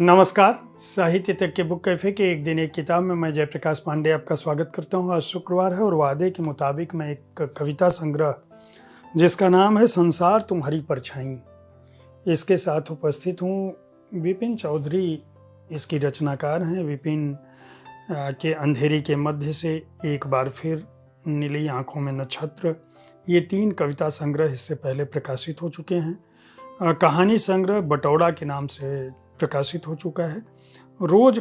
नमस्कार। साहित्य तक के बुक कैफे के एक दिन एक किताब में मैं जयप्रकाश पांडे आपका स्वागत करता हूँ। आज शुक्रवार है और वादे के मुताबिक मैं एक कविता संग्रह जिसका नाम है संसार तुम्हारी परछाई, इसके साथ उपस्थित हूँ। विपिन चौधरी इसकी रचनाकार हैं। विपिन के अंधेरी के मध्य से, एक बार फिर, नीली आंखों में नक्षत्र, ये 3 कविता संग्रह इससे पहले प्रकाशित हो चुके हैं। कहानी संग्रह बटौड़ा के नाम से प्रकाशित हो चुका है। रोज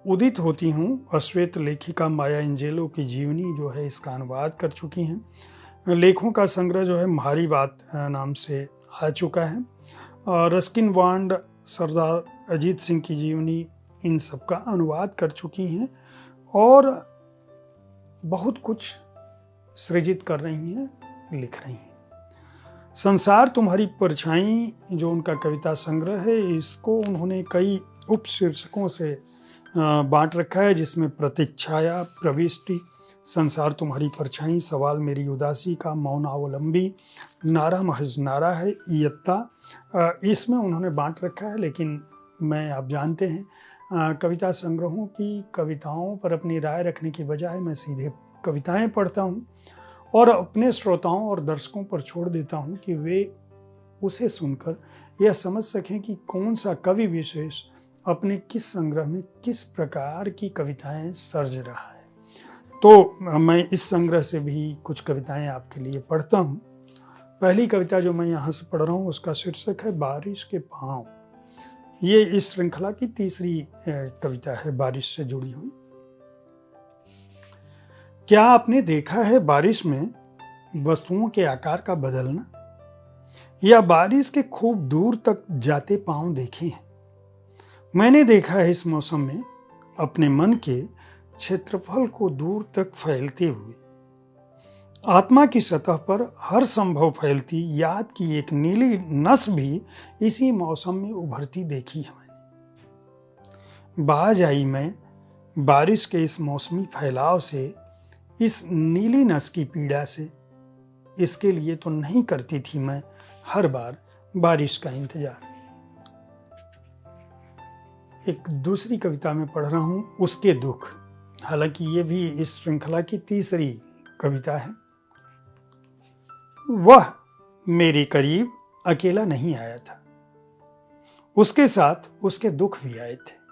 उदित होती हूँ अश्वेत लेखिका माया एंजेलो की जीवनी जो है इसका अनुवाद कर चुकी हैं। लेखों का संग्रह जो है म्हारी बात नाम से आ चुका है। रस्किन बॉन्ड, सरदार अजीत सिंह की जीवनी, इन सब का अनुवाद कर चुकी हैं और बहुत कुछ सृजित कर रही हैं, लिख रही हैं। संसार तुम्हारी परछाई जो उनका कविता संग्रह है, इसको उन्होंने कई उपशीर्षकों से बांट रखा है, जिसमें प्रतीक्षाया, प्रविष्टि, संसार तुम्हारी परछाई, सवाल मेरी उदासी का, मौनावलंबी, नारा महज नारा है, इयत्ता, इसमें उन्होंने बांट रखा है। लेकिन मैं, आप जानते हैं, कविता संग्रहों की कविताओं पर अपनी राय रखने की बजाय मैं सीधे कविताएं पढ़ता हूँ और अपने श्रोताओं और दर्शकों पर छोड़ देता हूं कि वे उसे सुनकर यह समझ सकें कि कौन सा कवि विशेष अपने किस संग्रह में किस प्रकार की कविताएं सर्ज रहा है। तो मैं इस संग्रह से भी कुछ कविताएं आपके लिए पढ़ता हूं। पहली कविता जो मैं यहाँ से पढ़ रहा हूँ उसका शीर्षक है बारिश के पाँव। ये इस श्रृंखला की तीसरी कविता है, बारिश से जुड़ी हुई। क्या आपने देखा है बारिश में वस्तुओं के आकार का बदलना, या बारिश के खूब दूर तक जाते पांव देखे हैं? मैंने देखा है इस मौसम में अपने मन के क्षेत्रफल को दूर तक फैलते हुए। आत्मा की सतह पर हर संभव फैलती याद की एक नीली नस भी इसी मौसम में उभरती देखी है मैंने। बाज आई मैं बारिश के इस मौसमी फैलाव से, इस नीली नस की पीड़ा से। इसके लिए तो नहीं करती थी मैं हर बार बारिश का इंतजार। एक दूसरी कविता में पढ़ रहा हूं, उसके दुख। हालांकि ये भी इस श्रृंखला की तीसरी कविता है। वह मेरे करीब अकेला नहीं आया था, उसके साथ उसके दुख भी आए थे।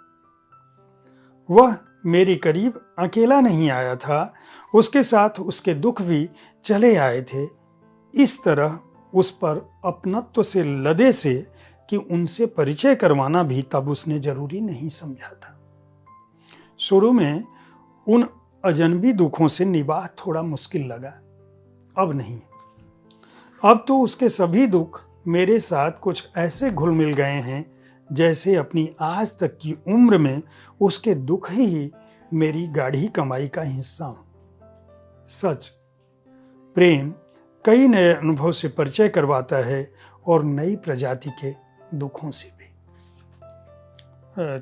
वह मेरे करीब अकेला नहीं आया था, उसके साथ उसके दुख भी चले आए थे। इस तरह उस पर अपनत्व से लदे से कि उनसे परिचय करवाना भी तब उसने जरूरी नहीं समझा था। शुरू में उन अजनबी दुखों से निबाह थोड़ा मुश्किल लगा, अब नहीं। अब तो उसके सभी दुख मेरे साथ कुछ ऐसे घुल मिल गए हैं जैसे अपनी आज तक की उम्र में उसके दुख ही मेरी गाढ़ी कमाई का हिस्सा हो। सच, प्रेम कई नए अनुभव से परिचय करवाता है और नई प्रजाति के दुखों से भी।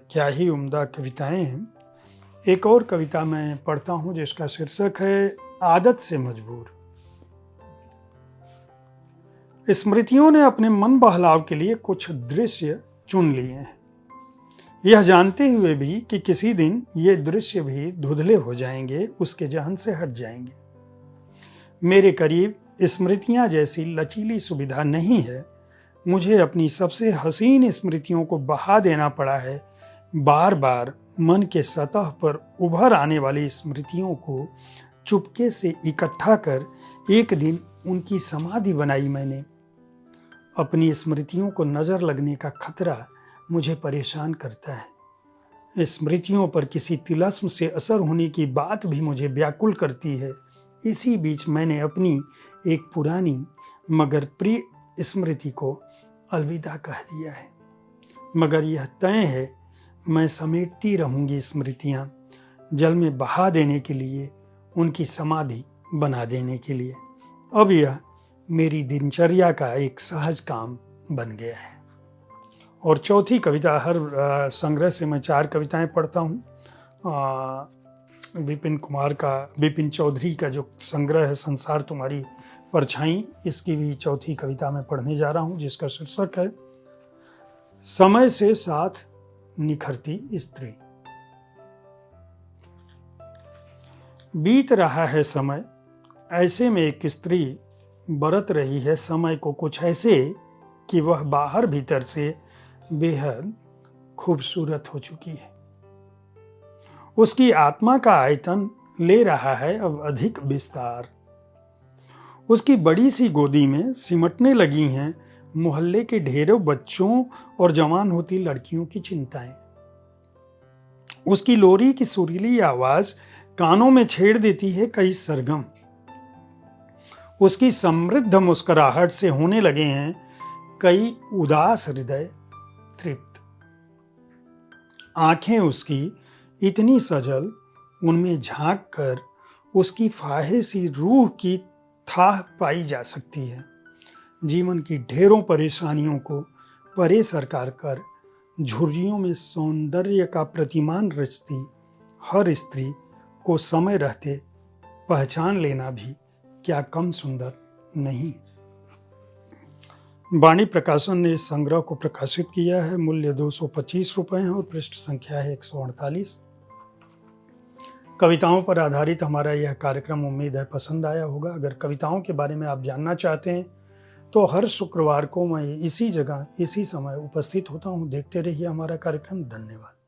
क्या ही उम्दा कविताएं हैं। एक और कविता मैं पढ़ता हूं जिसका शीर्षक है आदत से मजबूर। स्मृतियों ने अपने मन बहलाव के लिए कुछ दृश्य चुन लिए हैं, यह जानते हुए भी कि किसी दिन ये दृश्य भी धुंधले हो जाएंगे, उसके जहन से हट जाएंगे। मेरे करीब स्मृतियां जैसी लचीली सुविधा नहीं है। मुझे अपनी सबसे हसीन स्मृतियों को बहा देना पड़ा है। बार बार मन के सतह पर उभर आने वाली स्मृतियों को चुपके से इकट्ठा कर एक दिन उनकी समाधि बनाई मैंने। अपनी स्मृतियों को नजर लगने का खतरा मुझे परेशान करता है। स्मृतियों पर किसी तिलस्म से असर होने की बात भी मुझे व्याकुल करती है। इसी बीच मैंने अपनी एक पुरानी मगर प्रिय स्मृति को अलविदा कह दिया है। मगर यह तय है, मैं समेटती रहूंगी स्मृतियां, जल में बहा देने के लिए, उनकी समाधि बना देने के लिए। अब यह मेरी दिनचर्या का एक सहज काम बन गया है। और चौथी कविता, हर संग्रह से मैं 4 कविताएं पढ़ता हूँ। विपिन चौधरी का जो संग्रह है संसार तुम्हारी परछाई, इसकी भी चौथी कविता में पढ़ने जा रहा हूँ जिसका शीर्षक है समय से साथ निखरती स्त्री। बीत रहा है समय, ऐसे में एक स्त्री बरत रही है समय को कुछ ऐसे कि वह बाहर भीतर से बेहद खूबसूरत हो चुकी है। उसकी आत्मा का आयतन ले रहा है अब अधिक विस्तार। उसकी बड़ी सी गोदी में सिमटने लगी हैं मोहल्ले के ढेरों बच्चों और जवान होती लड़कियों की चिंताएं। उसकी लोरी की सुरीली आवाज कानों में छेड़ देती है कई सरगम। उसकी समृद्ध मुस्कुराहट से होने लगे हैं कई उदास हृदय तृप्त। आंखें उसकी इतनी सजल, उनमें झांक कर उसकी फाहे सी रूह की थाह पाई जा सकती है। जीवन की ढेरों परेशानियों को परे सरकार कर झुर्रियों में सौंदर्य का प्रतिमान रचती हर स्त्री को समय रहते पहचान लेना भी क्या कम सुंदर नहीं। वाणी प्रकाशन ने इस संग्रह को प्रकाशित किया है। मूल्य 225 रुपए है और पृष्ठ संख्या है 148। कविताओं पर आधारित हमारा यह कार्यक्रम उम्मीद है पसंद आया होगा। अगर कविताओं के बारे में आप जानना चाहते हैं तो हर शुक्रवार को मैं इसी जगह इसी समय उपस्थित होता हूँ। देखते रहिए हमारा कार्यक्रम। धन्यवाद।